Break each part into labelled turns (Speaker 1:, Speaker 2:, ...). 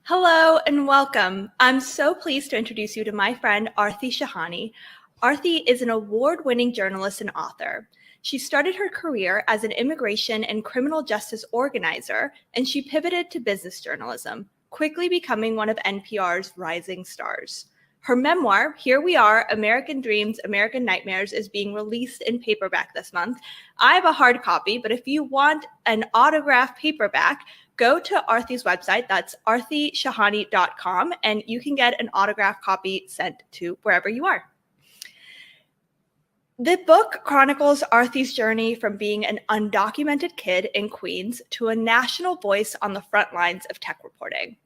Speaker 1: Hello and welcome. I'm so pleased to introduce you to my friend Aarti Shahani. Aarti is an award-winning journalist and author. She started her career as an immigration and criminal justice organizer, and she pivoted to business journalism, quickly becoming one of NPR's rising stars. Her memoir, Here We Are, American Dreams, American Nightmares, is being released in paperback this month. I have a hard copy, but if you want an autographed paperback, go to Aarti's website, that's aartishahani.com, and you can get an autographed copy sent to wherever you are. The book chronicles Aarti's journey from being an undocumented kid in Queens to a national voice on the front lines of tech reporting.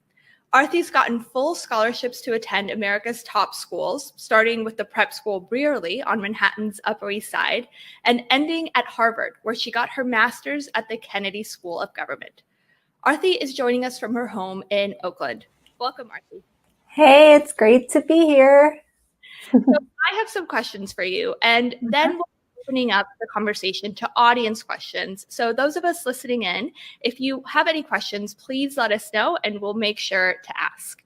Speaker 1: Aarti's gotten full scholarships to attend America's top schools, starting with the prep school Brearley on Manhattan's Upper East Side, and ending at Harvard, where she got her master's at the Kennedy School of Government. Aarti is joining us from her home in Oakland. Welcome, Aarti.
Speaker 2: Hey, it's great to be here.
Speaker 1: So I have some questions for you, and then we'll be opening up the conversation to audience questions. So those of us listening in, if you have any questions, please let us know, and we'll make sure to ask.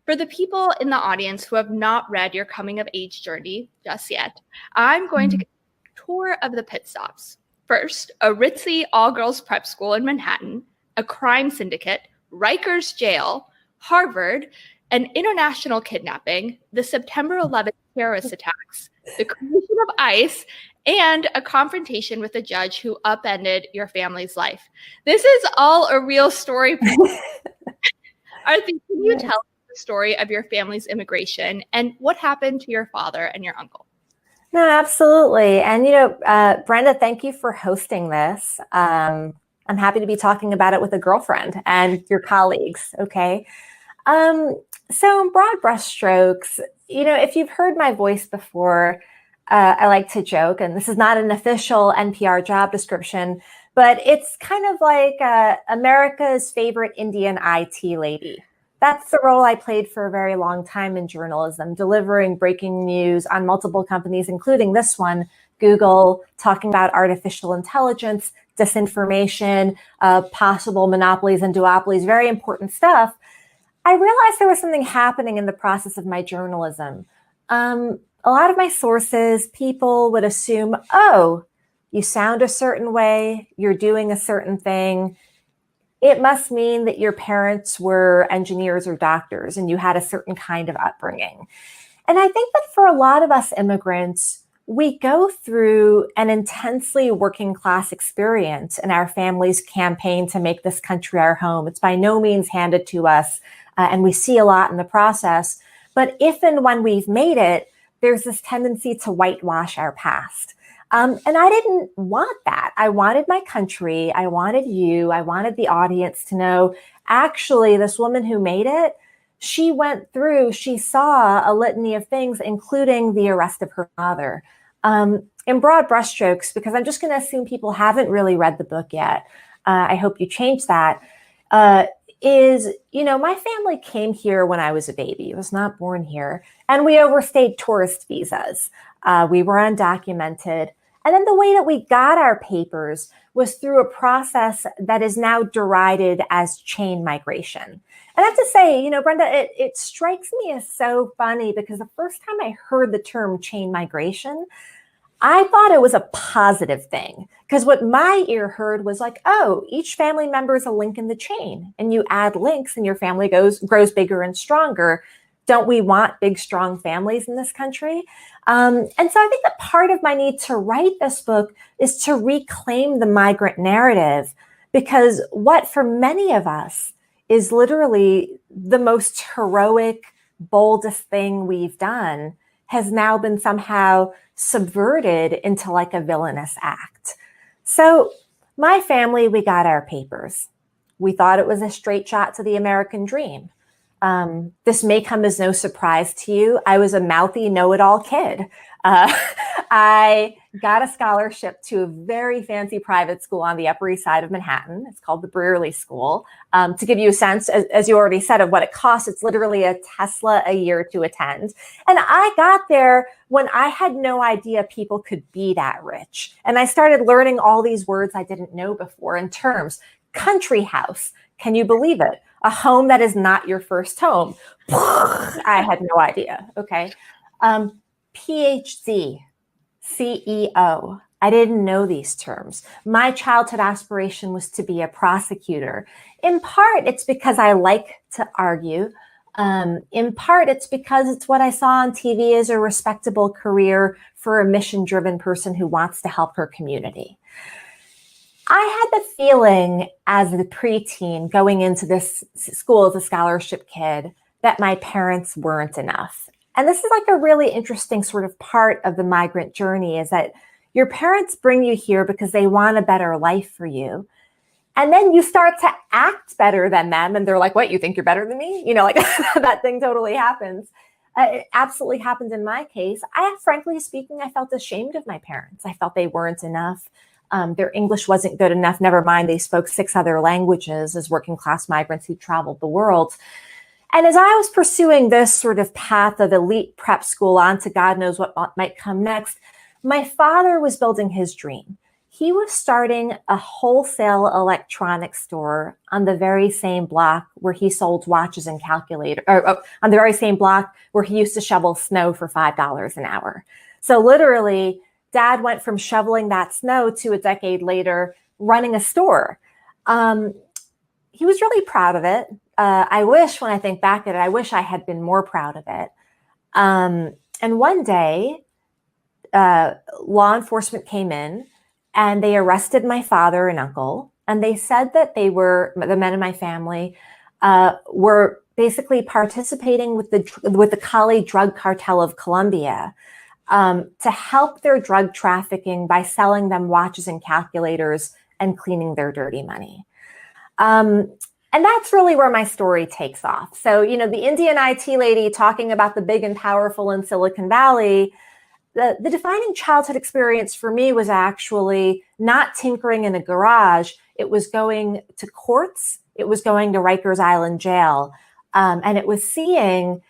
Speaker 1: For the people in the audience who have not read your coming-of-age journey just yet, I'm going to give a tour of the pit stops. First, a ritzy all-girls prep school in Manhattan, a crime syndicate, Rikers Jail, Harvard, an international kidnapping, the September 11th terrorist attacks, the creation of ICE, and a confrontation with a judge who upended your family's life. This is all a real story. Aarti, can you tell us the story of your family's immigration and what happened to your father and your uncle?
Speaker 2: No, absolutely. And, Brenda, thank you for hosting this. I'm happy to be talking about it with a girlfriend and your colleagues. Okay. So in broad brushstrokes, if you've heard my voice before, I like to joke, and this is not an official NPR job description, but it's kind of like America's favorite Indian IT lady. That's the role I played for a very long time in journalism, delivering breaking news on multiple companies, including this one, Google, talking about artificial intelligence, disinformation, possible monopolies and duopolies, very important stuff. I realized there was something happening in the process of my journalism. A lot of my sources, people would assume, oh, you sound a certain way, you're doing a certain thing. It must mean that your parents were engineers or doctors and you had a certain kind of upbringing. And I think that for a lot of us immigrants, we go through an intensely working class experience in our family's campaign to make this country our home. It's by no means handed to us, and we see a lot in the process. But if and when we've made it, there's this tendency to whitewash our past. And I didn't want that. I wanted my country. I wanted you. I wanted the audience to know, actually, this woman who made it, she saw a litany of things, including the arrest of her father. In broad brushstrokes, because I'm just going to assume people haven't really read the book yet. I hope you change that. My family came here when I was a baby. I was not born here. And we overstayed tourist visas. We were undocumented. And then the way that we got our papers was through a process that is now derided as chain migration. And I have to say, Brenda, it strikes me as so funny because the first time I heard the term chain migration, I thought it was a positive thing, because what my ear heard was like, oh, each family member is a link in the chain, and you add links and your family grows bigger and stronger. Don't we want big, strong families in this country? And so I think that part of my need to write this book is to reclaim the migrant narrative, because what for many of us is literally the most heroic, boldest thing we've done has now been somehow subverted into like a villainous act. So my family, we got our papers. We thought it was a straight shot to the American dream. This may come as no surprise to you. I was a mouthy know-it-all kid. I got a scholarship to a very fancy private school on the Upper East Side of Manhattan. It's called the Brearley School. To give you a sense, as you already said, of what it costs, it's literally a Tesla a year to attend. And I got there when I had no idea people could be that rich. And I started learning all these words I didn't know before in terms. Country house. Can you believe it? A home that is not your first home. I had no idea. Okay. PhD, CEO. I didn't know these terms. My childhood aspiration was to be a prosecutor. In part, it's because I like to argue. In part, it's because it's what I saw on TV as a respectable career for a mission-driven person who wants to help her community. I had the feeling as a preteen going into this school as a scholarship kid that my parents weren't enough. And this is like a really interesting sort of part of the migrant journey, is that your parents bring you here because they want a better life for you. And then you start to act better than them. And they're like, what, you think you're better than me? Like that thing totally happens. It absolutely happened in my case. Frankly speaking, I felt ashamed of my parents. I felt they weren't enough. Their English wasn't good enough. Never mind, they spoke 6 other languages as working class migrants who traveled the world. And as I was pursuing this sort of path of elite prep school on to God knows what might come next, my father was building his dream. He was starting a wholesale electronics store on the very same block where he sold watches and calculators, or on the very same block where he used to shovel snow for $5 an hour. So literally, Dad went from shoveling that snow to a decade later running a store. He was really proud of it. I wish, when I think back at it, I wish I had been more proud of it. And one day, law enforcement came in and they arrested my father and uncle. And they said that the men in my family were basically participating with the Cali drug cartel of Colombia to help their drug trafficking by selling them watches and calculators and cleaning their dirty money. And that's really where my story takes off. So, the Indian IT lady talking about the big and powerful in Silicon Valley, the defining childhood experience for me was actually not tinkering in a garage. It was going to courts. It was going to Rikers Island jail. And it was seeing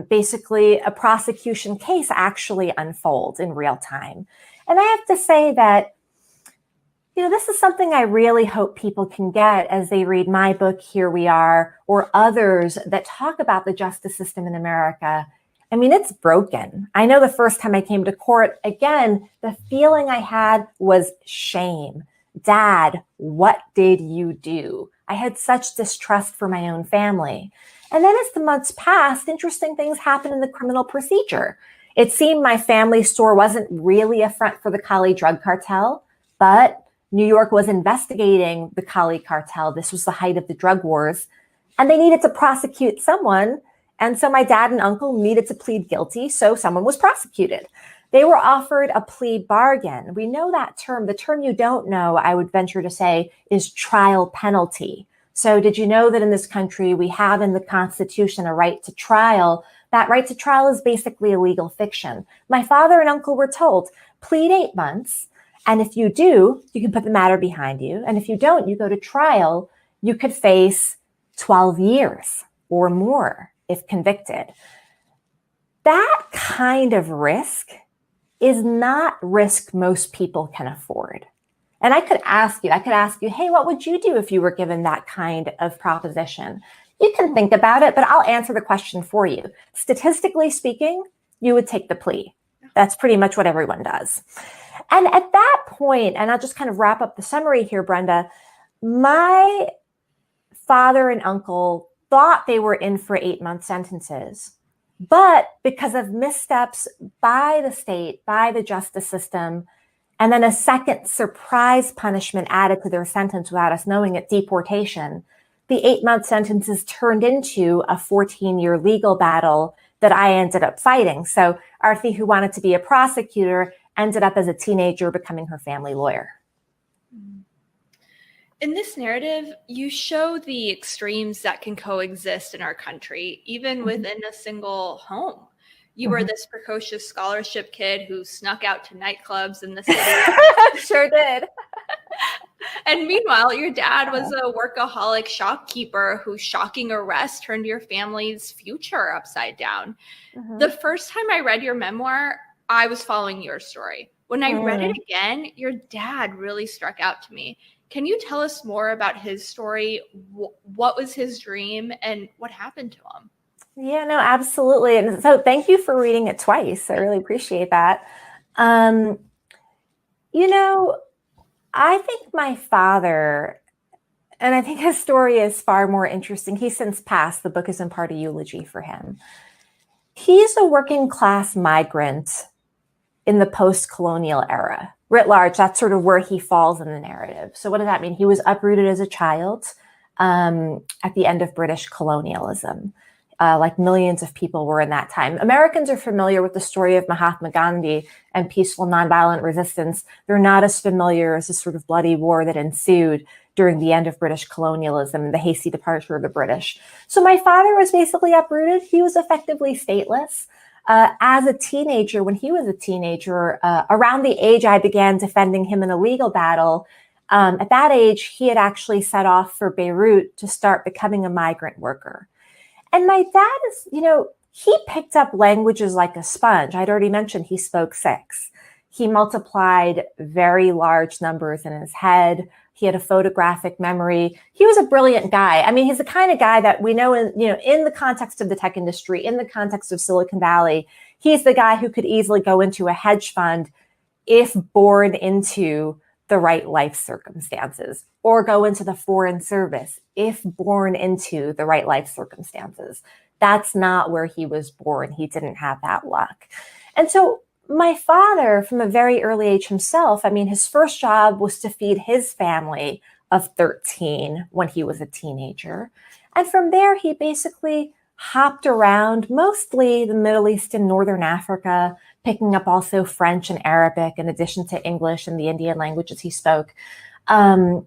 Speaker 2: basically a prosecution case actually unfold in real time. And I have to say that, this is something I really hope people can get as they read my book, Here We Are, or others that talk about the justice system in America. I mean, it's broken. I know the first time I came to court, again, the feeling I had was shame. Dad, what did you do? I had such distrust for my own family. And then as the months passed, interesting things happened in the criminal procedure. It seemed my family store wasn't really a front for the Cali drug cartel, but New York was investigating the Cali cartel. This was the height of the drug wars, and they needed to prosecute someone. And so my dad and uncle needed to plead guilty, so someone was prosecuted. They were offered a plea bargain. We know that term. The term you don't know, I would venture to say, is trial penalty. So did you know that in this country, we have in the Constitution a right to trial? That right to trial is basically a legal fiction. My father and uncle were told, plead 8 months. And if you do, you can put the matter behind you. And if you don't, you go to trial, you could face 12 years or more if convicted. That kind of risk is not risk most people can afford. And I could ask you, hey, what would you do if you were given that kind of proposition? You can think about it, but I'll answer the question for you. Statistically speaking, you would take the plea. That's pretty much what everyone does. And at that point, and I'll just kind of wrap up the summary here, Brenda, my father and uncle thought they were in for 8-month sentences. But because of missteps by the state, by the justice system, and then a second surprise punishment added to their sentence without us knowing it, deportation, the 8-month sentences turned into a 14-year legal battle that I ended up fighting. So Aarti, who wanted to be a prosecutor, ended up as a teenager becoming her family lawyer.
Speaker 1: In this narrative, you show the extremes that can coexist in our country, even within a single home. You were this precocious scholarship kid who snuck out to nightclubs in the city.
Speaker 2: Sure did.
Speaker 1: And meanwhile, your dad was a workaholic shopkeeper whose shocking arrest turned your family's future upside down. The first time I read your memoir, I was following your story. When I read it again, your dad really struck out to me. Can you tell us more about his story? What was his dream and what happened to him?
Speaker 2: Yeah, no, absolutely. And so thank you for reading it twice. I really appreciate that. You know, I think my father, and I think his story is far more interesting. He's since passed. The book is in part a eulogy for him. He's a working class migrant in the post-colonial era. Writ large, that's sort of where he falls in the narrative. So what does that mean? He was uprooted as a child at the end of British colonialism. Like millions of people were in that time. Americans are familiar with the story of Mahatma Gandhi and peaceful nonviolent resistance. They're not as familiar as the sort of bloody war that ensued during the end of British colonialism and the hasty departure of the British. So my father was basically uprooted. He was effectively stateless. As a teenager, when he was a teenager, around the age I began defending him in a legal battle, at that age, he had actually set off for Beirut to start becoming a migrant worker. And my dad is, he picked up languages like a sponge. I'd already mentioned he spoke 6. He multiplied very large numbers in his head. He had a photographic memory. He was a brilliant guy. I mean, he's the kind of guy that we know in the context of the tech industry, in the context of Silicon Valley, he's the guy who could easily go into a hedge fund if born into the right life circumstances, or go into the foreign service if born into the right life circumstances. That's not where he was born. He didn't have that luck. And so my father, from a very early age himself, I mean, his first job was to feed his family of 13 when he was a teenager. And from there, he basically hopped around mostly the Middle East and Northern Africa, picking up also French and Arabic in addition to English and the Indian languages he spoke, and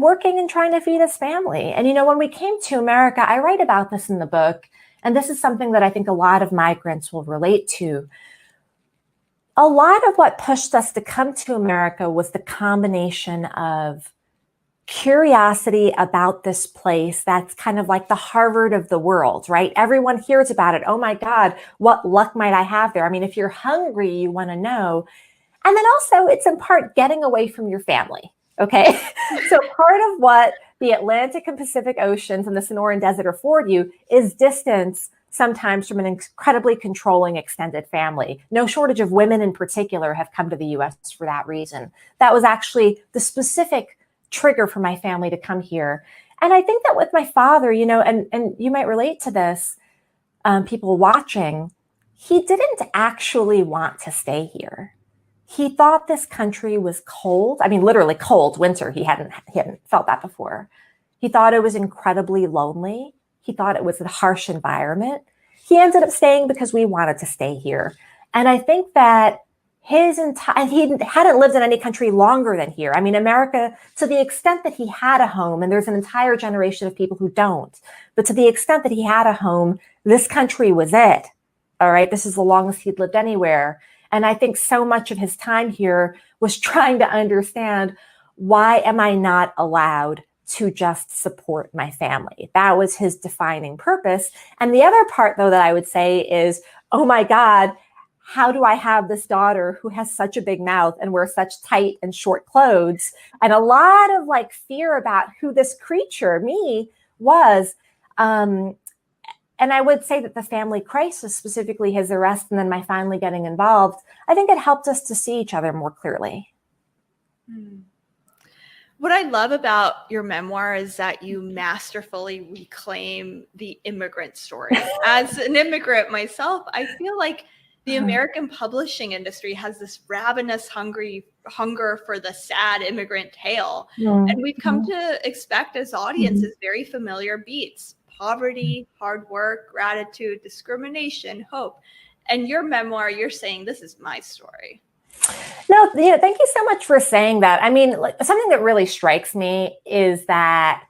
Speaker 2: working and trying to feed his family. And, when we came to America, I write about this in the book, and this is something that I think a lot of migrants will relate to. A lot of what pushed us to come to America was the combination of curiosity about this place that's kind of like the Harvard of the world, right? Everyone hears about it. Oh my God, what luck might I have there? I mean, if you're hungry, you want to know. And then also it's in part getting away from your family, okay? So part of what the Atlantic and Pacific Oceans and the Sonoran Desert afford you is distance sometimes from an incredibly controlling extended family. No shortage of women in particular have come to the US for that reason. That was actually the specific trigger for my family to come here. And I think that with my father, and you might relate to this, people watching, he didn't actually want to stay here. He thought this country was cold. I mean, literally cold winter. He hadn't felt that before. He thought it was incredibly lonely. He thought it was a harsh environment. He ended up staying because we wanted to stay here. And I think that he hadn't lived in any country longer than here. I mean, America, to the extent that he had a home, and there's an entire generation of people who don't, but to the extent that he had a home, this country was it. All right. This is the longest he'd lived anywhere. And I think so much of his time here was trying to understand, why am I not allowed to just support my family? That was his defining purpose. And the other part, though, that I would say is, oh my God, how do I have this daughter who has such a big mouth and wears such tight and short clothes? And a lot of fear about who this creature, me, was. And I would say that the family crisis, specifically his arrest and then my finally getting involved, I think it helped us to see each other more clearly.
Speaker 1: What I love about your memoir is that you masterfully reclaim the immigrant story. As an immigrant myself, I feel like the American publishing industry has this ravenous hunger for the sad immigrant tale. And we've come to expect as audiences very familiar beats: poverty, hard work, gratitude, discrimination, hope. And your memoir, you're saying, this is my story.
Speaker 2: No, thank you so much for saying that. I mean, something that really strikes me is that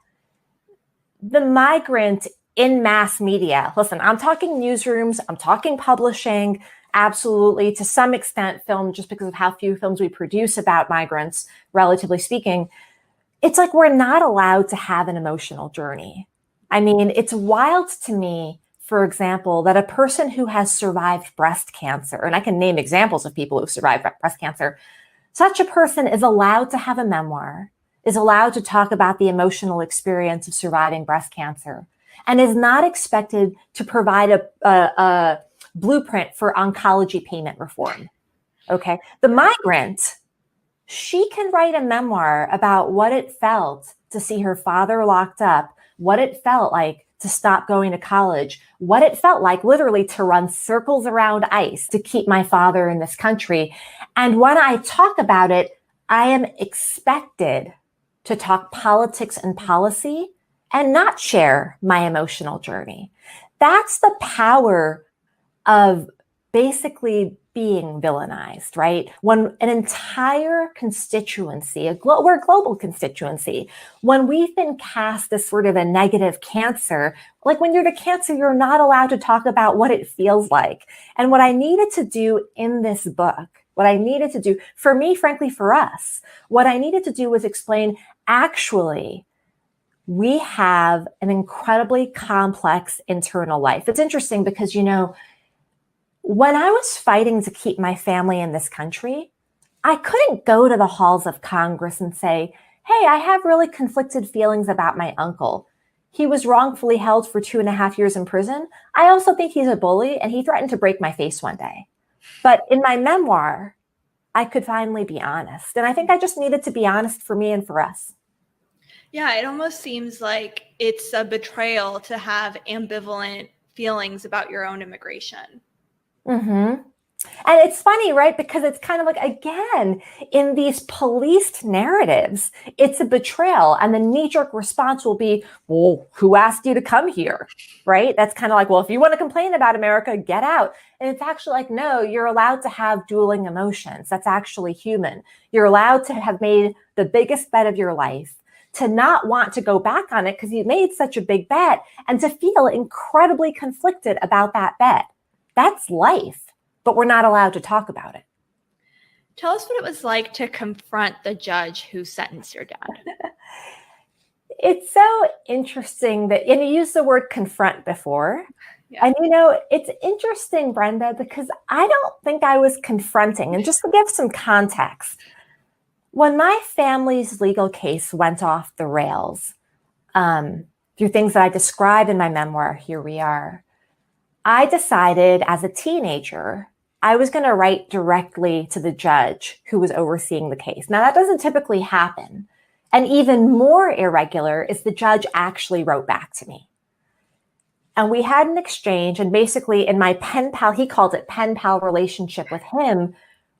Speaker 2: the migrant in mass media, listen, I'm talking newsrooms, I'm talking publishing, absolutely, to some extent film, just because of how few films we produce about migrants, relatively speaking. It's like we're not allowed to have an emotional journey. I mean, it's wild to me, for example, that a person who has survived breast cancer, and I can name examples of people who've survived breast cancer, such a person is allowed to have a memoir is allowed to talk about the emotional experience of surviving breast cancer and is not expected to provide a blueprint for oncology payment reform. Okay. The migrant, she can write a memoir about what it felt to see her father locked up, what it felt like to stop going to college, what it felt like literally to run circles around ICE to keep my father in this country. And when I talk about it, I am expected to talk politics and policy and not share my emotional journey. That's the power of basically being villainized, right? When an entire constituency, we're a global constituency, when we've been cast as sort of a negative cancer, like when you're the cancer, you're not allowed to talk about what it feels like. And what I needed to do in this book, what I needed to do for me, frankly, for us, what I needed to do was explain, actually, we have an incredibly complex internal life. It's interesting because, when I was fighting to keep my family in this country, I couldn't go to the halls of Congress and say, hey, I have really conflicted feelings about my uncle. He was wrongfully held for 2.5 years in prison. I also think he's a bully and he threatened to break my face one day. But in my memoir, I could finally be honest. And I think I just needed to be honest for me and for us.
Speaker 1: Yeah, it almost seems like it's a betrayal to have ambivalent feelings about your own immigration.
Speaker 2: Mm-hmm. And it's funny, right? Because it's kind of like, again, in these policed narratives, it's a betrayal. And the knee-jerk response will be, well, who asked you to come here? Right? That's kind of like, well, if you want to complain about America, get out. And it's actually like, no, you're allowed to have dueling emotions. That's actually human. You're allowed to have made the biggest bet of your life, to not want to go back on it because you made such a big bet, and to feel incredibly conflicted about that bet. That's life, but we're not allowed to talk about it.
Speaker 1: Tell us what it was like to confront the judge who sentenced your dad.
Speaker 2: It's so interesting that, and you used the word confront before. Yeah. And, it's interesting, Brenda, because I don't think I was confronting. And just to give some context, when my family's legal case went off the rails, through things that I describe in my memoir, Here We Are, I decided as a teenager, I was going to write directly to the judge who was overseeing the case. Now, that doesn't typically happen. And even more irregular is the judge actually wrote back to me. And we had an exchange. And basically in my pen pal, he called it pen pal relationship with him,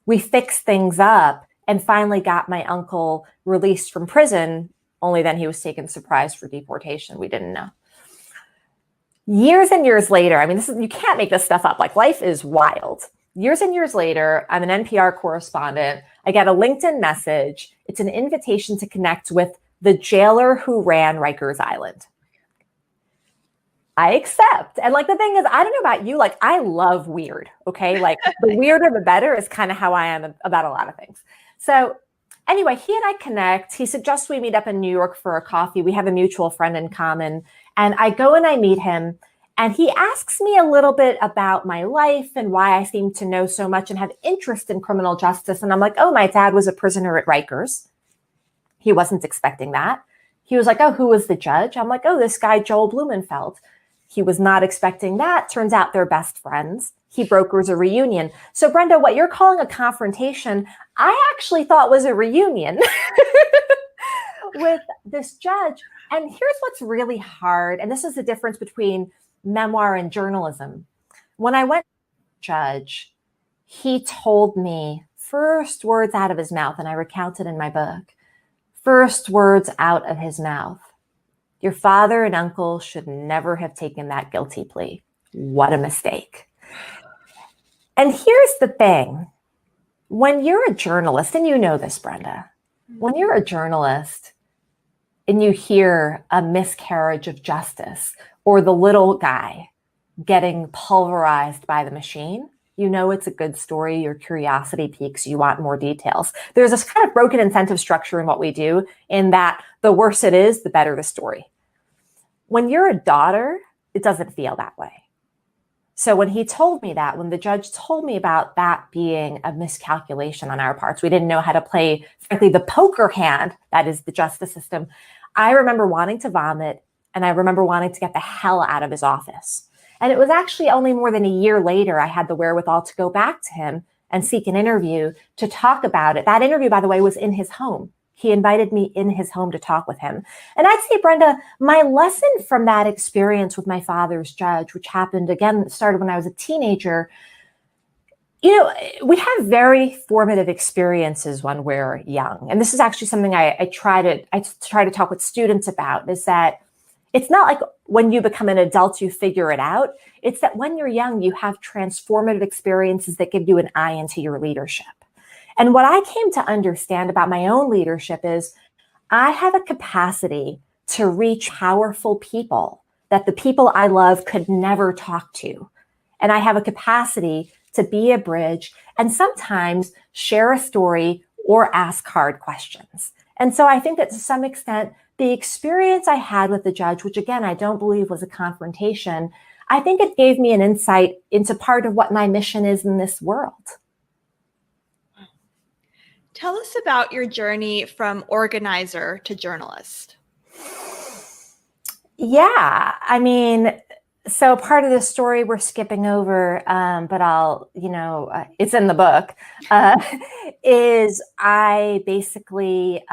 Speaker 2: we fixed things up and finally got my uncle released from prison. Only then he was taken surprise for deportation. We didn't know. Years and years later, you can't make this stuff up. Like, life is wild. Years and years later, I'm an NPR correspondent. I get a LinkedIn message. It's an invitation to connect with the jailer who ran Rikers Island. I accept. And the thing is, I don't know about you, I love weird. Okay. The weirder, the better is kind of how I am about a lot of things. So anyway, he and I connect. He suggests we meet up in New York for a coffee. We have a mutual friend in common. And I go and I meet him. And he asks me a little bit about my life and why I seem to know so much and have interest in criminal justice. And I'm like, oh, my dad was a prisoner at Rikers. He wasn't expecting that. He was like, oh, who was the judge? I'm like, oh, this guy, Joel Blumenfeld. He was not expecting that. Turns out they're best friends. He brokers a reunion. So Brenda, what you're calling a confrontation, I actually thought was a reunion with this judge. And here's what's really hard. And this is the difference between memoir and journalism. When I went to the judge, he told me first words out of his mouth, and I recount it in my book, first words out of his mouth: your father and uncle should never have taken that guilty plea. What a mistake. And here's the thing. When you're a journalist, and you know this, Brenda, when you're a journalist and you hear a miscarriage of justice or the little guy getting pulverized by the machine, you know it's a good story. Your curiosity piques. You want more details. There's this kind of broken incentive structure in what we do, in that the worse it is, the better the story. When you're a daughter, it doesn't feel that way. So when he told me that, when the judge told me about that being a miscalculation on our parts, we didn't know how to play, frankly, the poker hand that is the justice system. I remember wanting to vomit, and I remember wanting to get the hell out of his office. And it was actually only more than a year later I had the wherewithal to go back to him and seek an interview to talk about it. That interview, by the way, was in his home. He invited me in his home to talk with him. And I'd say, Brenda, my lesson from that experience with my father's judge, which happened again, started when I was a teenager, you know, we have very formative experiences when we're young. And this is actually something I try to talk with students about, is that it's not like when you become an adult, you figure it out. It's that when you're young, you have transformative experiences that give you an eye into your leadership. And what I came to understand about my own leadership is I have a capacity to reach powerful people that the people I love could never talk to. And I have a capacity to be a bridge and sometimes share a story or ask hard questions. And so I think that to some extent, the experience I had with the judge, which again, I don't believe was a confrontation, I think it gave me an insight into part of what my mission is in this world.
Speaker 1: Tell us about your journey from organizer to journalist.
Speaker 2: Yeah, I mean, so part of the story we're skipping over, but I'll, it's in the book, is I basically,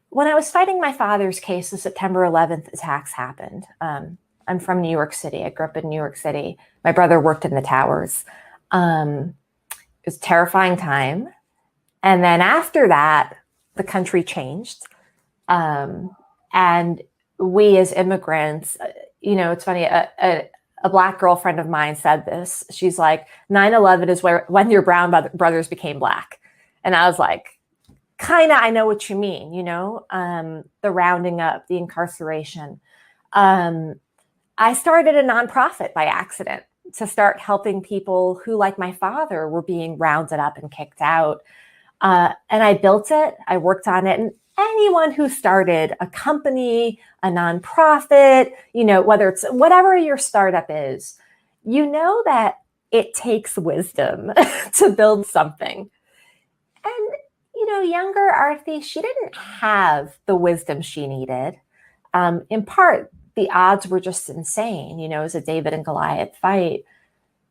Speaker 2: when I was fighting my father's case, the September 11th attacks happened. I'm from New York City. I grew up in New York City. My brother worked in the towers. It was a terrifying time. And then after that, the country changed. And we as immigrants, it's funny, a Black girlfriend of mine said this. She's like, 9/11 is when your brown brothers became Black. And I was like, kind of, I know what you mean, the rounding up, the incarceration. I started a nonprofit by accident to start helping people who, like my father, were being rounded up and kicked out. And I built it. I worked on it. And anyone who started a company, a nonprofit, whether it's whatever your startup is, that it takes wisdom to build something. And, younger Aarti, she didn't have the wisdom she needed. In part, the odds were just insane. It was a David and Goliath fight.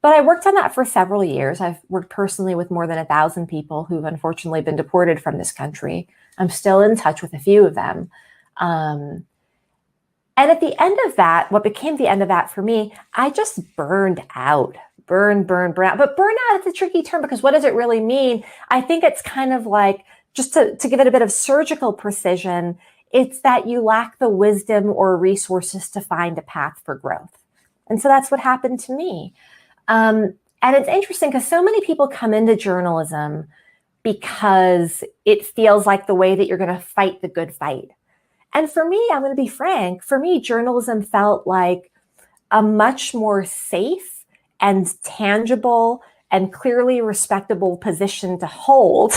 Speaker 2: But I worked on that for several years. I've worked personally with more than 1,000 people who've unfortunately been deported from this country. I'm still in touch with a few of them. And at the end of that, what became the end of that for me, I just burned out. Burn out. But burnout is a tricky term because what does it really mean? I think it's kind of like, just to give it a bit of surgical precision, it's that you lack the wisdom or resources to find a path for growth. And so that's what happened to me. And it's interesting because so many people come into journalism because it feels like the way that you're going to fight the good fight. And for me, I'm going to be frank, for me, journalism felt like a much more safe and tangible and clearly respectable position to hold.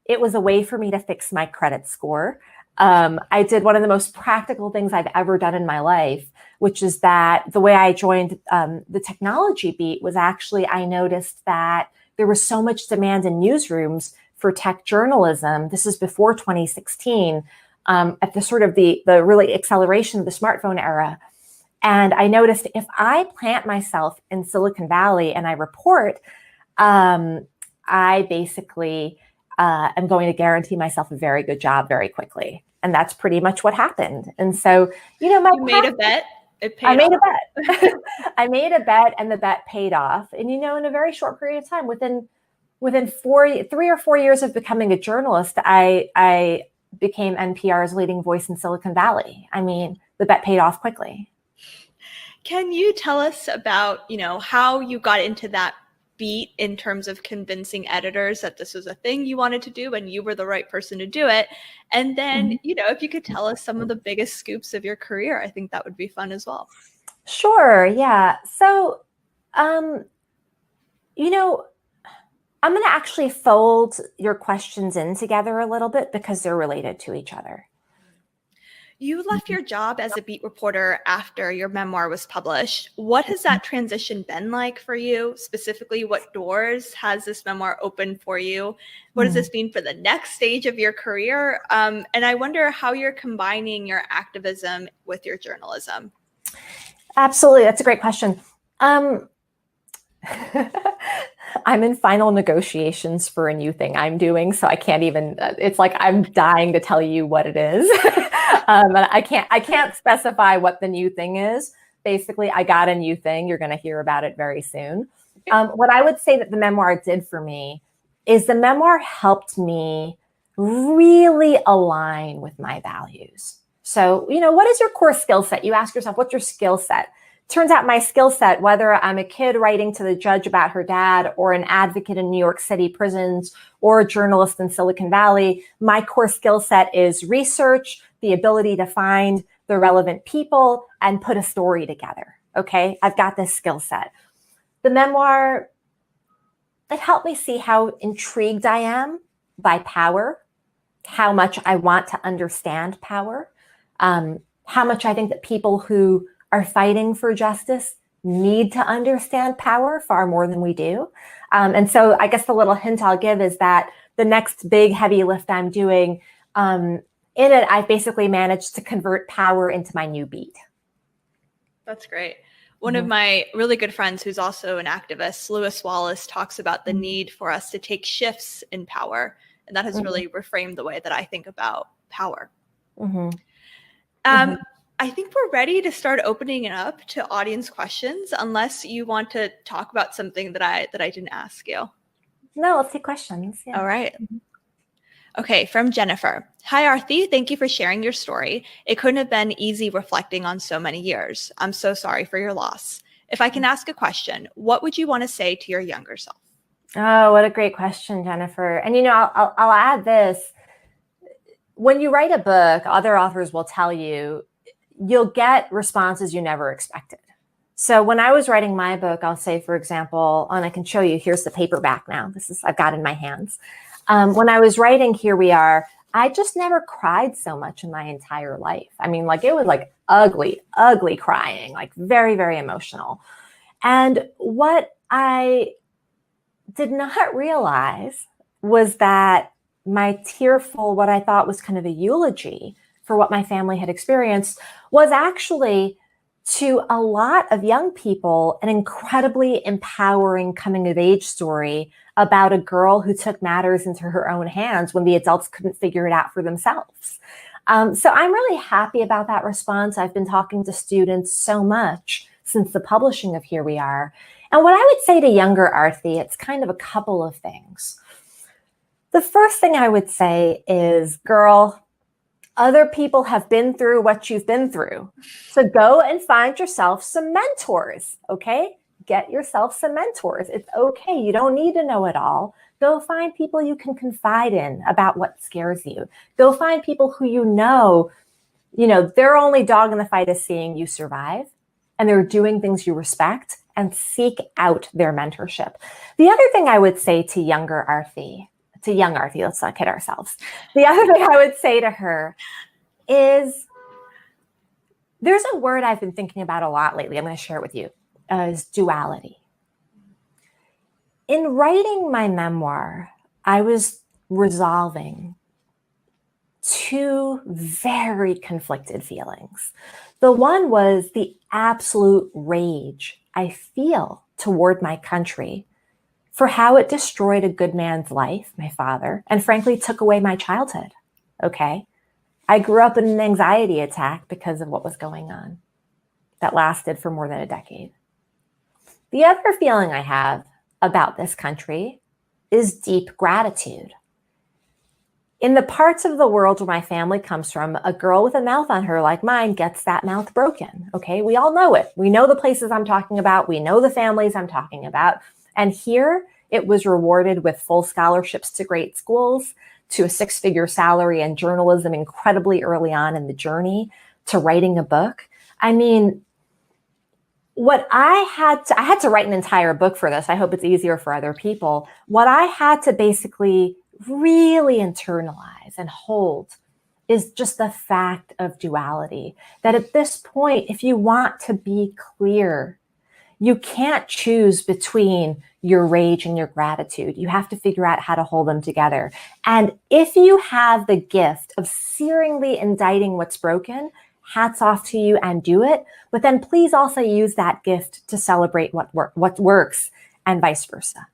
Speaker 2: It was a way for me to fix my credit score. I did one of the most practical things I've ever done in my life, which is that the way I joined the technology beat was actually, I noticed that there was so much demand in newsrooms for tech journalism. This is before 2016, at the sort of the really acceleration of the smartphone era. And I noticed if I plant myself in Silicon Valley and I report, I basically am going to guarantee myself a very good job very quickly. And that's pretty much what happened. And so, you made a bet. I made a bet. I made a bet and the bet paid off. And, in a very short period of time, within 3 or 4 years of becoming a journalist, I became NPR's leading voice in Silicon Valley. I mean, the bet paid off quickly.
Speaker 1: Can you tell us about, how you got into that beat in terms of convincing editors that this was a thing you wanted to do and you were the right person to do it? And then, if you could tell us some of the biggest scoops of your career, I think that would be fun as well.
Speaker 2: Sure. Yeah. So, I'm going to actually fold your questions in together a little bit because they're related to each other.
Speaker 1: You left your job as a beat reporter after your memoir was published. What has that transition been like for you? Specifically, what doors has this memoir opened for you? What does this mean for the next stage of your career? And I wonder how you're combining your activism with your journalism.
Speaker 2: Absolutely. That's a great question. I'm in final negotiations for a new thing I'm doing, so I can't even, it's like I'm dying to tell you what it is. And I can't specify what the new thing is. Basically, I got a new thing. You're going to hear about it very soon. What I would say that the memoir did for me is the memoir helped me really align with my values. So, what is your core skill set? You ask yourself, what's your skill set? Turns out my skill set, whether I'm a kid writing to the judge about her dad or an advocate in New York City prisons or a journalist in Silicon Valley, my core skill set is research, the ability to find the relevant people and put a story together. Okay, I've got this skill set. The memoir, it helped me see how intrigued I am by power, how much I want to understand power, how much I think that people who are fighting for justice need to understand power far more than we do. And so I guess the little hint I'll give is that the next big heavy lift I'm doing, in it, I've basically managed to convert power into my new beat.
Speaker 1: That's great. One of my really good friends who's also an activist, Lewis Wallace, talks about the need for us to take shifts in power. And that has really reframed the way that I think about power. I think we're ready to start opening it up to audience questions, unless you want to talk about something that I didn't ask you.
Speaker 2: No, let's take questions. Yeah.
Speaker 1: All right. Okay, from Jennifer. Hi, Aarti. Thank you for sharing your story. It couldn't have been easy reflecting on so many years. I'm so sorry for your loss. If I can ask a question, what would you want to say to your younger self?
Speaker 2: Oh, what a great question, Jennifer. And I'll add this. When you write a book, other authors will tell you you'll get responses you never expected. So when I was writing my book, I'll say, for example, and I can show you, here's the paperback now. I've got in my hands. When I was writing Here We Are, I just never cried so much in my entire life. I mean, it was ugly, ugly crying, very, very emotional. And what I did not realize was that my tearful, what I thought was kind of a eulogy for what my family had experienced, was actually, to a lot of young people, an incredibly empowering coming of age story about a girl who took matters into her own hands when the adults couldn't figure it out for themselves. So I'm really happy about that response. I've been talking to students so much since the publishing of Here We Are. And what I would say to younger Aarti, it's kind of a couple of things. The first thing I would say is, girl, other people have been through what you've been through. So go and find yourself some mentors, okay? Get yourself some mentors. It's okay. You don't need to know it all. Go find people you can confide in about what scares you. Go find people who their only dog in the fight is seeing you survive, and they're doing things you respect, and seek out their mentorship. The other thing I would say to young Aarti, let's not kid ourselves. The other thing I would say to her is, there's a word I've been thinking about a lot lately. I'm going to share it with you, is duality. In writing my memoir, I was resolving two very conflicted feelings. The one was the absolute rage I feel toward my country for how it destroyed a good man's life, my father, and frankly took away my childhood, okay? I grew up in an anxiety attack because of what was going on that lasted for more than a decade. The other feeling I have about this country is deep gratitude. In the parts of the world where my family comes from, a girl with a mouth on her like mine gets that mouth broken, okay? We all know it. We know the places I'm talking about. We know the families I'm talking about. And here, it was rewarded with full scholarships to great schools, to a six-figure salary in journalism incredibly early on in the journey, to writing a book. I mean, what I had to write an entire book for this. I hope it's easier for other people. What I had to basically really internalize and hold is just the fact of duality. That at this point, if you want to be clear, you can't choose between your rage and your gratitude. You have to figure out how to hold them together. And if you have the gift of searingly indicting what's broken, hats off to you and do it. But then please also use that gift to celebrate what works and vice versa.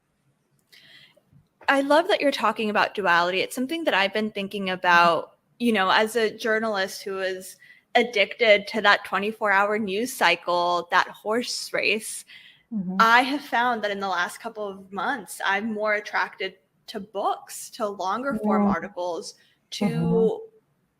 Speaker 1: I love that you're talking about duality. It's something that I've been thinking about, as a journalist who is addicted to that 24-hour news cycle, that horse race. Mm-hmm. I have found that in the last couple of months, I'm more attracted to books, to longer form articles, to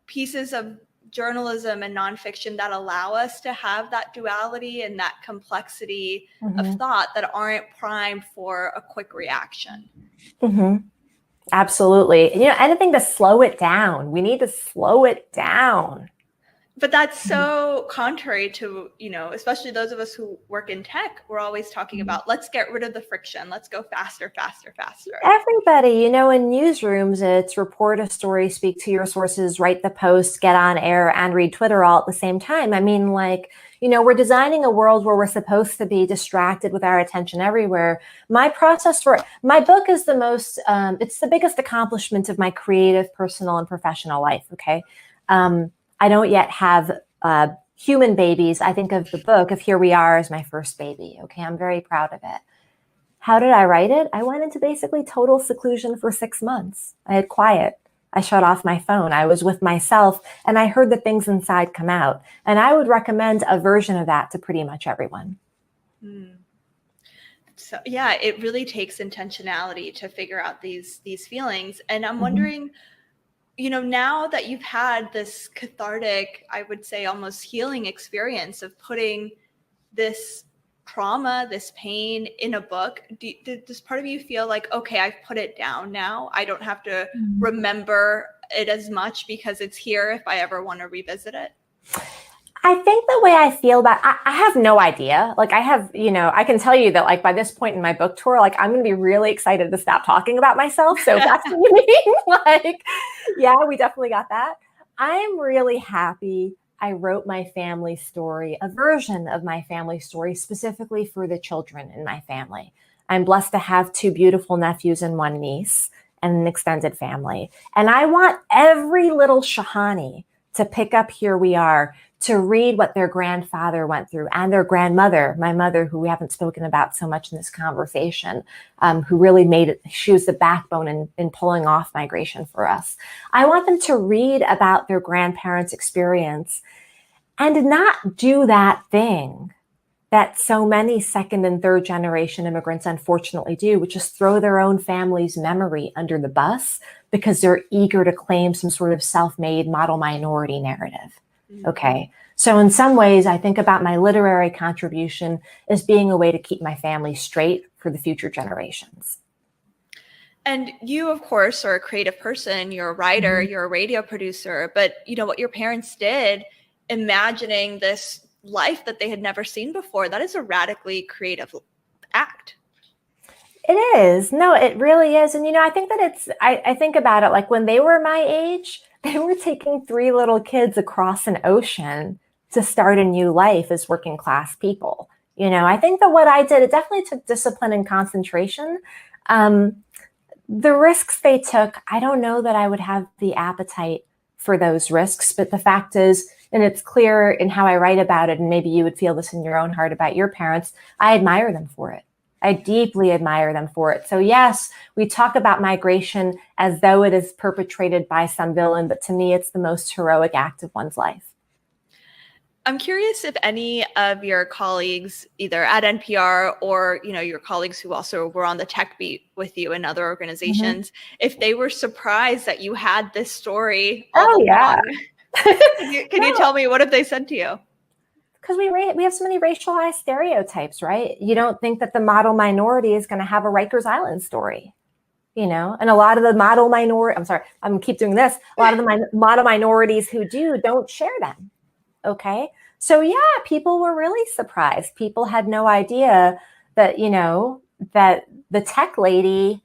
Speaker 1: pieces of journalism and nonfiction that allow us to have that duality and that complexity of thought that aren't primed for a quick reaction.
Speaker 2: Absolutely. Anything to slow it down. We need to slow it down.
Speaker 1: But that's so contrary to, especially those of us who work in tech, we're always talking about, let's get rid of the friction. Let's go faster, faster, faster.
Speaker 2: Everybody, in newsrooms, it's report a story, speak to your sources, write the post, get on air, and read Twitter all at the same time. I mean, we're designing a world where we're supposed to be distracted with our attention everywhere. My process for my book is it's the biggest accomplishment of my creative, personal, and professional life. Okay. I don't yet have human babies. I think of the book of Here We Are as my first baby. Okay, I'm very proud of it. How did I write it? I went into basically total seclusion for 6 months. I had quiet. I shut off my phone. I was with myself and I heard the things inside come out. And I would recommend a version of that to pretty much everyone.
Speaker 1: So yeah, it really takes intentionality to figure out these feelings. And I'm wondering, now that you've had this cathartic, I would say almost healing experience of putting this trauma, this pain in a book, does part of you feel like, okay, I've put it down now. I don't have to remember it as much because it's here if I ever want to revisit it?
Speaker 2: I think the way I feel about I have no idea. I have, I can tell you that by this point in my book tour, I'm going to be really excited to stop talking about myself. So if that's what you mean, yeah, we definitely got that. I'm really happy I wrote my family story, a version of my family story specifically for the children in my family. I'm blessed to have 2 beautiful nephews and 1 niece and an extended family. And I want every little Shahani to pick up Here We Are, to read what their grandfather went through and their grandmother, my mother, who we haven't spoken about so much in this conversation, who really made it, she was the backbone in pulling off migration for us. I want them to read about their grandparents' experience and not do that thing that so many 2nd and 3rd generation immigrants unfortunately do, which is throw their own family's memory under the bus because they're eager to claim some sort of self-made model minority narrative. Okay. So in some ways, I think about my literary contribution as being a way to keep my family straight for the future generations.
Speaker 1: And you, of course, are a creative person. You're a writer, you're a radio producer, but what your parents did, imagining this life that they had never seen before, that is a radically creative act.
Speaker 2: It is. No, it really is. And, I think that I think about it when they were my age, they were taking 3 little kids across an ocean to start a new life as working class people. I think that what I did, it definitely took discipline and concentration. The risks they took, I don't know that I would have the appetite for those risks. But the fact is, and it's clear in how I write about it, and maybe you would feel this in your own heart about your parents, I admire them for it. I deeply admire them for it. So yes, we talk about migration as though it is perpetrated by some villain, but to me, it's the most heroic act of one's life.
Speaker 1: I'm curious if any of your colleagues, either at NPR or, your colleagues who also were on the tech beat with you in other organizations, if they were surprised that you had this story all along.
Speaker 2: Yeah.
Speaker 1: Can you tell me, what have they said to you?
Speaker 2: Because we have so many racialized stereotypes, right? You don't think that the model minority is going to have a Rikers Island story, and a lot of the model minority, I'm sorry, I'm keep doing this. A lot of the model minorities who don't share them. Okay. So yeah, people were really surprised. People had no idea that, that the tech lady,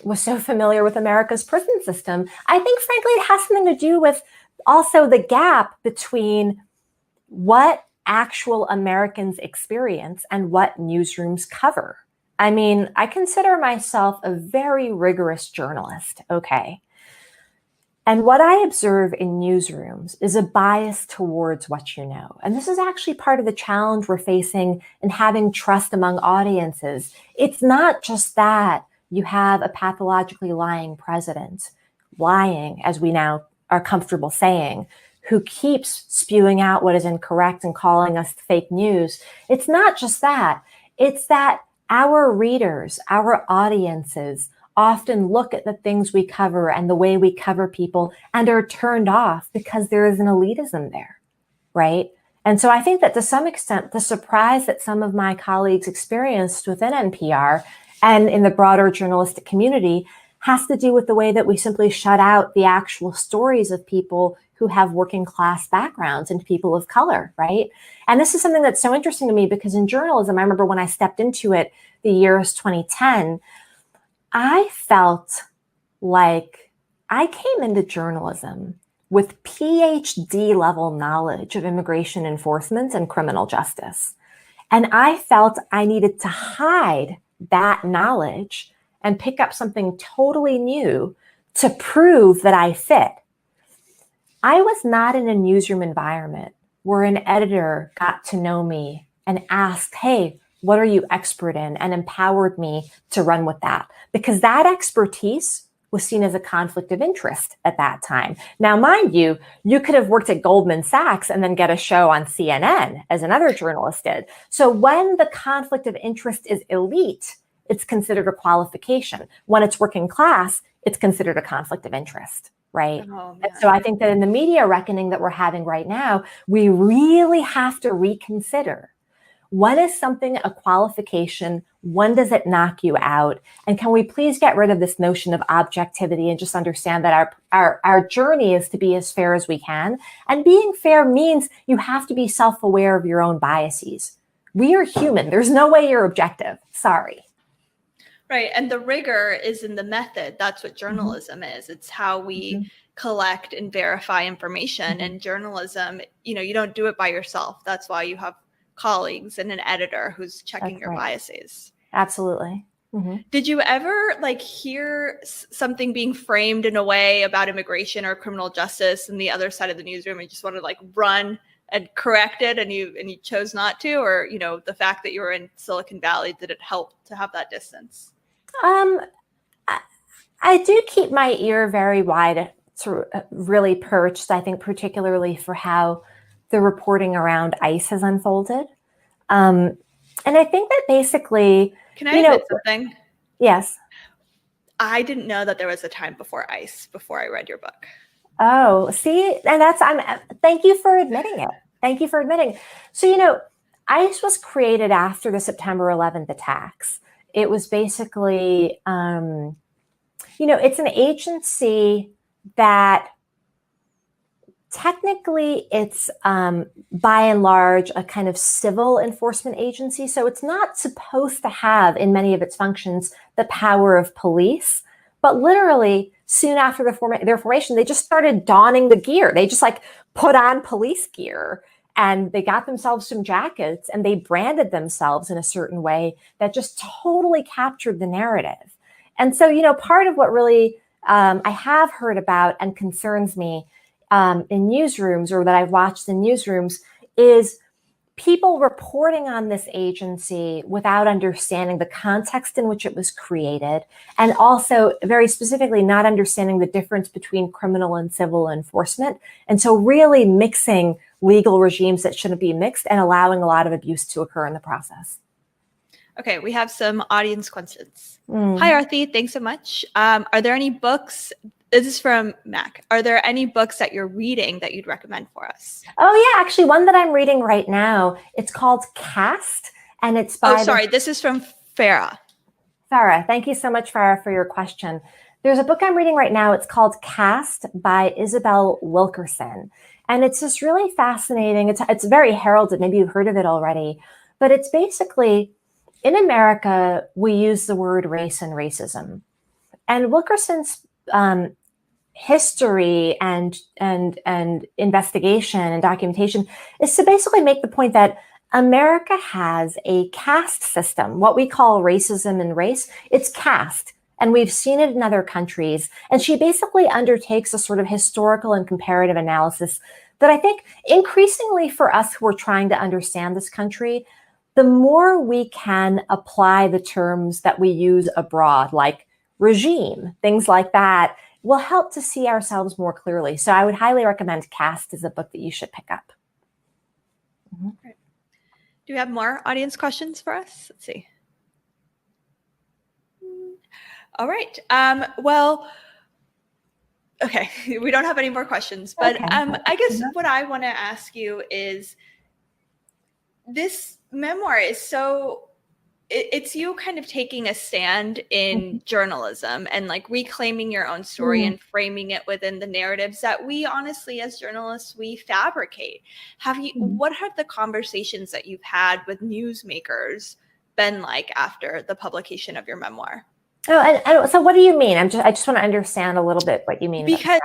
Speaker 2: was so familiar with America's prison system. I think, frankly, it has something to do with also the gap between what actual Americans experience and what newsrooms cover. I mean, I consider myself a very rigorous journalist, okay? And what I observe in newsrooms is a bias towards what you know. And this is actually part of the challenge we're facing in having trust among audiences. It's not just that you have a pathologically lying president, lying, as we now are comfortable saying, who keeps spewing out what is incorrect and calling us fake news. It's not just that. It's that our readers, our audiences, often look at the things we cover and the way we cover people and are turned off because there is an elitism there, right? And so I think that to some extent, the surprise that some of my colleagues experienced within NPR and in the broader journalistic community has to do with the way that we simply shut out the actual stories of people who have working class backgrounds and people of color, right? And this is something that's so interesting to me because in journalism, I remember when I stepped into it, the year is 2010, I felt like I came into journalism with PhD level knowledge of immigration enforcement and criminal justice. And I felt I needed to hide that knowledge and pick up something totally new to prove that I fit. I was not in a newsroom environment where an editor got to know me and asked, hey, what are you expert in? And empowered me to run with that. Because that expertise was seen as a conflict of interest at that time. Now, mind you, you could have worked at Goldman Sachs and then get a show on CNN, as another journalist did. So when the conflict of interest is elite, it's considered a qualification. When it's working class, it's considered a conflict of interest, right?
Speaker 1: Oh,
Speaker 2: and so I think that in the media reckoning that we're having right now, we really have to reconsider, when is something a qualification? When does it knock you out? And can we please get rid of this notion of objectivity and just understand that our journey is to be as fair as we can. And being fair means you have to be self-aware of your own biases. We are human. There's no way you're objective. Sorry.
Speaker 1: Right. And the rigor is in the method. That's what journalism is. It's how we collect and verify information. And journalism, you don't do it by yourself. That's why you have colleagues and an editor who's checking your biases.
Speaker 2: Absolutely.
Speaker 1: Did you ever hear something being framed in a way about immigration or criminal justice in the other side of the newsroom and you just want to run and correct it and you chose not to? Or, the fact that you were in Silicon Valley, did it help to have that distance?
Speaker 2: I do keep my ear very wide, really perched, I think, particularly for how the reporting around ICE has unfolded. And I think that basically...
Speaker 1: Can I admit something?
Speaker 2: Yes.
Speaker 1: I didn't know that there was a time before ICE, before I read your book.
Speaker 2: Oh, see, and thank you for admitting it. Thank you for admitting. So, ICE was created after the September 11th attacks. It was basically, it's an agency that technically it's by and large a kind of civil enforcement agency. So it's not supposed to have in many of its functions the power of police, but literally soon after their formation, they just started donning the gear. They just put on police gear and they got themselves some jackets and they branded themselves in a certain way that just totally captured the narrative. And so, part of what really I have heard about and concerns me in newsrooms, or that I've watched in newsrooms, is people reporting on this agency without understanding the context in which it was created, and also very specifically not understanding the difference between criminal and civil enforcement. And so really mixing legal regimes that shouldn't be mixed and allowing a lot of abuse to occur in the process.
Speaker 1: Okay, we have some audience questions. Hi, Aarti. Thanks so much. Are there any books? This is from Mac. Are there any books that you're reading that you'd recommend for us?
Speaker 2: Oh, yeah. Actually, one that I'm reading right now, it's called Caste, and it's by...
Speaker 1: this is from Farah.
Speaker 2: Farah, thank you so much, Farah, for your question. There's a book I'm reading right now. It's called Caste by Isabel Wilkerson. And it's just really fascinating. It's very heralded. Maybe you've heard of it already. But it's basically, in America, we use the word race and racism. And Wilkerson's history and investigation and documentation is to basically make the point that America has a caste system, what we call racism and race. It's caste, and we've seen it in other countries. And she basically undertakes a sort of historical and comparative analysis that I think increasingly for us who are trying to understand this country, the more we can apply the terms that we use abroad, like regime, things like that, will help to see ourselves more clearly. So I would highly recommend Caste as a book that you should pick up.
Speaker 1: Mm-hmm. Do we have more audience questions for us? Let's see. All right. Well, okay, we don't have any more questions, but okay. I guess what I want to ask you is, this memoir is it's you kind of taking a stand in journalism and like reclaiming your own story and framing it within the narratives that we honestly, as journalists, we fabricate. What have the conversations that you've had with newsmakers been like after the publication of your memoir?
Speaker 2: Oh, so what do you mean? I just want to understand a little bit what you mean.
Speaker 1: Because,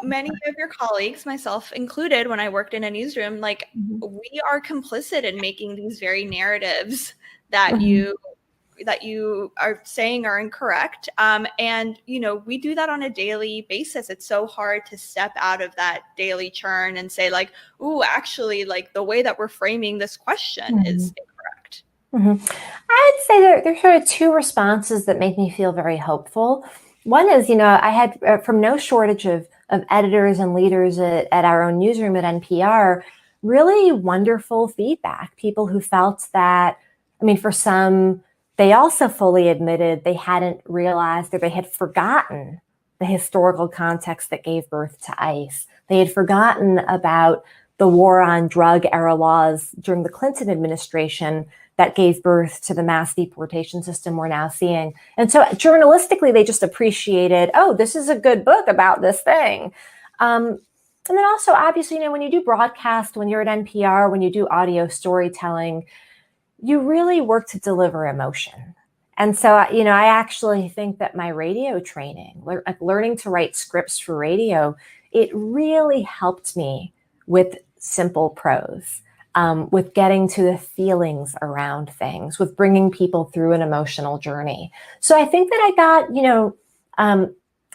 Speaker 1: many of your colleagues, myself included, when I worked in a newsroom, like we are complicit in making these very narratives that you are saying are incorrect. And, we do that on a daily basis. It's so hard to step out of that daily churn and say like, ooh, actually, like the way that we're framing this question is incorrect.
Speaker 2: I'd say there's sort of two responses that make me feel very hopeful. One is, I had from no shortage of editors and leaders at our own newsroom at NPR, really wonderful feedback. People who felt that, for some, they also fully admitted they hadn't realized or they had forgotten the historical context that gave birth to ICE. They had forgotten about the war on drug era laws during the Clinton administration that gave birth to the mass deportation system we're now seeing. And so journalistically, they just appreciated, oh, this is a good book about this thing. And then also, obviously, when you do broadcast, when you're at NPR, when you do audio storytelling, you really work to deliver emotion. And so, I actually think that my radio training, learning to write scripts for radio, it really helped me with simple prose. With getting to the feelings around things, with bringing people through an emotional journey. So I think that I got,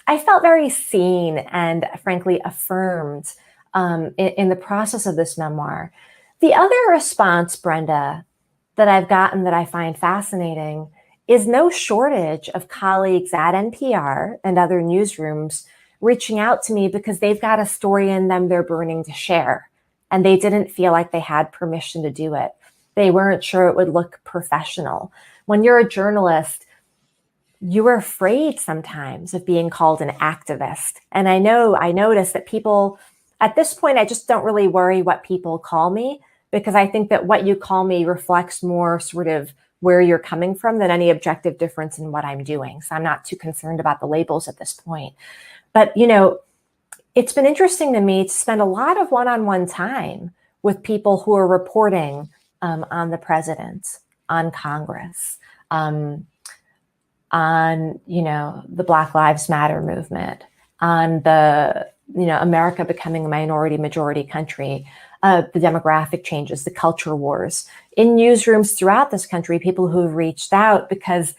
Speaker 2: I felt very seen and frankly affirmed in the process of this memoir. The other response, Brenda, that I've gotten that I find fascinating is no shortage of colleagues at NPR and other newsrooms reaching out to me because they've got a story in them they're burning to share. And they didn't feel like they had permission to do it. They weren't sure it would look professional. When you're a journalist, you are afraid sometimes of being called an activist. And I notice that people, at this point, I just don't really worry what people call me, because I think that what you call me reflects more sort of where you're coming from than any objective difference in what I'm doing. So I'm not too concerned about the labels at this point. But, it's been interesting to me to spend a lot of one-on-one time with people who are reporting on the president, on Congress, on the Black Lives Matter movement, on the America becoming a minority majority country, the demographic changes, the culture wars. In newsrooms throughout this country, people who have reached out because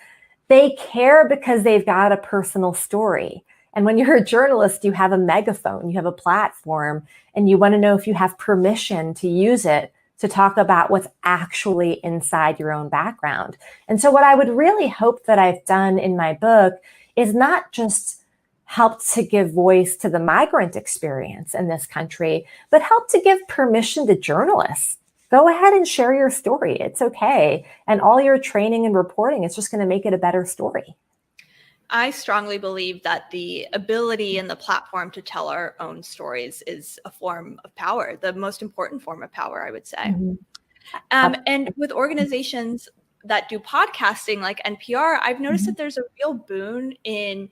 Speaker 2: they care, because they've got a personal story. And when you're a journalist, you have a megaphone, you have a platform, and you want to know if you have permission to use it to talk about what's actually inside your own background. And so what I would really hope that I've done in my book is not just helped to give voice to the migrant experience in this country, but help to give permission to journalists. Go ahead and share your story. It's okay. And all your training and reporting is just going to make it a better story.
Speaker 1: I strongly believe that the ability and the platform to tell our own stories is a form of power, the most important form of power, I would say. And with organizations that do podcasting like NPR, I've noticed that there's a real boon in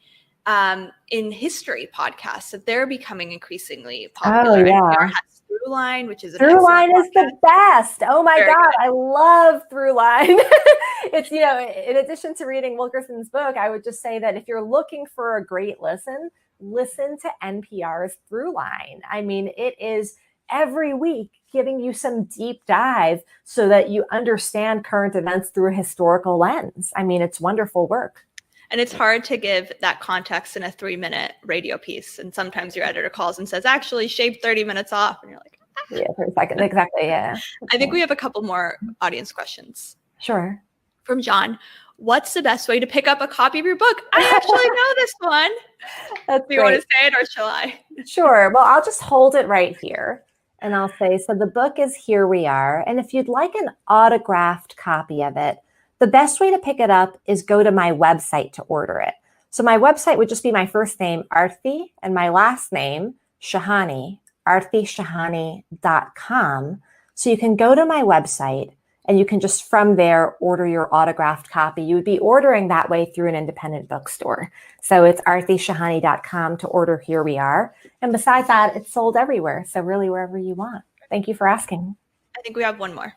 Speaker 1: history podcasts, that they're becoming increasingly popular.
Speaker 2: Oh, yeah.
Speaker 1: NPR has Throughline, which is an
Speaker 2: Throughline
Speaker 1: excellent
Speaker 2: is the best. Oh my
Speaker 1: Very
Speaker 2: God,
Speaker 1: good.
Speaker 2: I love Throughline. It's, in addition to reading Wilkerson's book, I would just say that if you're looking for a great listen to NPR's Throughline. I mean, it is every week giving you some deep dive so that you understand current events through a historical lens. I mean, it's wonderful work.
Speaker 1: And it's hard to give that context in a 3-minute radio piece. And sometimes your editor calls and says, actually, shave 30 minutes off. And you're like,
Speaker 2: Yeah, 30 seconds. Exactly. Yeah.
Speaker 1: I think we have a couple more audience questions.
Speaker 2: Sure.
Speaker 1: From John. What's the best way to pick up a copy of your book? I actually know this one. Do you want to say it or shall I?
Speaker 2: Sure. Well, I'll just hold it right here. And I'll say, so the book is Here We Are. And if you'd like an autographed copy of it, the best way to pick it up is go to my website to order it. So my website would just be my first name, Aarti, and my last name, Shahani, aartishahani.com. So you can go to my website and you can just from there order your autographed copy. You would be ordering that way through an independent bookstore. So it's aartishahani.com to order Here We Are. And besides that, it's sold everywhere. So really wherever you want. Thank you for asking.
Speaker 1: I think we have one more.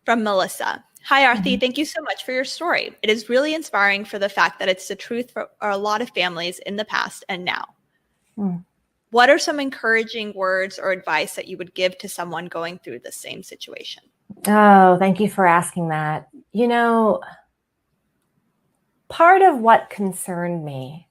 Speaker 1: From Melissa. Hi, Aarti. Thank you so much for your story. It is really inspiring for the fact that it's the truth for a lot of families in the past and now. What are some encouraging words or advice that you would give to someone going through the same situation?
Speaker 2: Oh, thank you for asking that. Part of what concerned me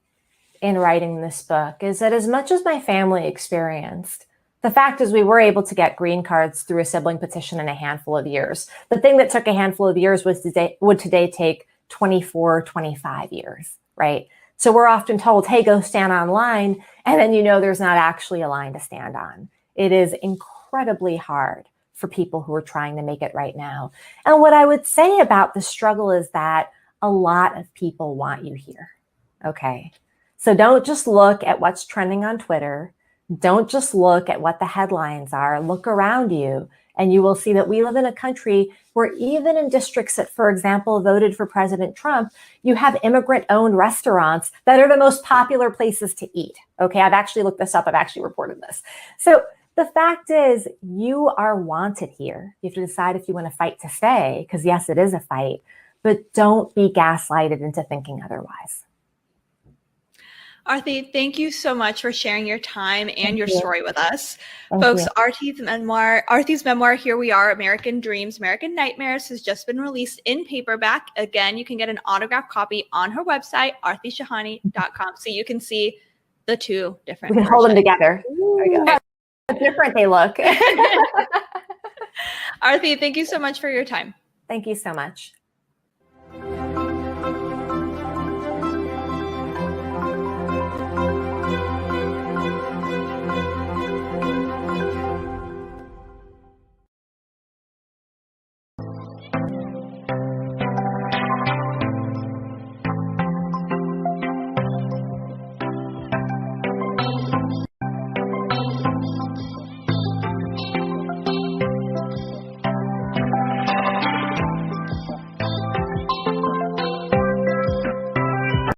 Speaker 2: in writing this book is that as much as my family experienced, the fact is we were able to get green cards through a sibling petition in a handful of years. The thing that took a handful of years would today take 24, 25 years, right? So we're often told, hey, go stand online. And then there's not actually a line to stand on. It is incredibly hard for people who are trying to make it right now. And what I would say about the struggle is that a lot of people want you here. Okay. So don't just look at what's trending on Twitter. Don't just look at what the headlines are. Look around you and you will see that we live in a country where even in districts that, for example, voted for President Trump, you have immigrant-owned restaurants that are the most popular places to eat. Okay, I've actually looked this up. I've actually reported this. So the fact is you are wanted here. You have to decide if you want to fight to stay, because yes, it is a fight, but don't be gaslighted into thinking otherwise.
Speaker 1: Aarti, thank you so much for sharing your time and your story with us.
Speaker 2: Thank
Speaker 1: Folks,
Speaker 2: you.
Speaker 1: Aarti's memoir, Here We Are, American Dreams, American Nightmares, has just been released in paperback. Again, you can get an autographed copy on her website, aartishahani.com, so you can see the two different
Speaker 2: We can hold them together.
Speaker 1: There you go.
Speaker 2: How different they look.
Speaker 1: Aarti, thank you so much for your time.
Speaker 2: Thank you so much.